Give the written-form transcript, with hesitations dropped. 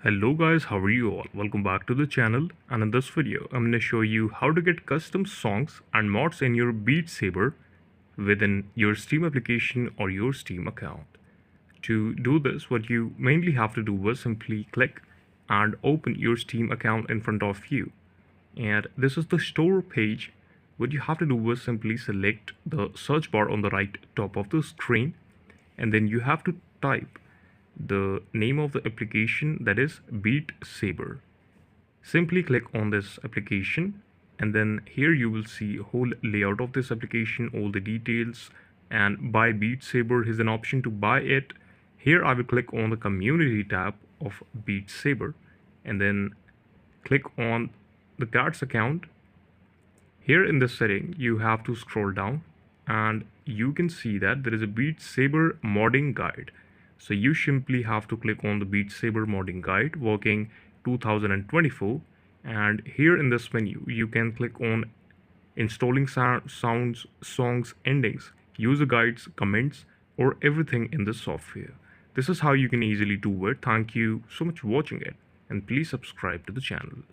Hello guys, how are you all? Welcome back to the channel, and in this video I'm going to show you how to get custom songs and mods in your Beat Saber within your Steam application or your Steam account. To do this, what you mainly have to do is simply click and open your Steam account in front of you. And this is the store page. What you have to do is simply select the search bar on the right top of the screen, and then you have to type the name of the application, that is Beat Saber. Simply click on this application, and then here you will see a whole layout of this application, all the details, and buy Beat Saber is an option to buy it. Here I will click on the community tab of Beat Saber, and then click on the cards account. Here in this setting you have to scroll down, and you can see that there is a Beat Saber modding guide. So you simply have to click on the Beat Saber modding guide working 2024, and here in this menu you can click on installing sounds, songs, endings, user guides, comments, or everything in this software. This is how you can easily do it. Thank you so much for watching it, and please subscribe to the channel.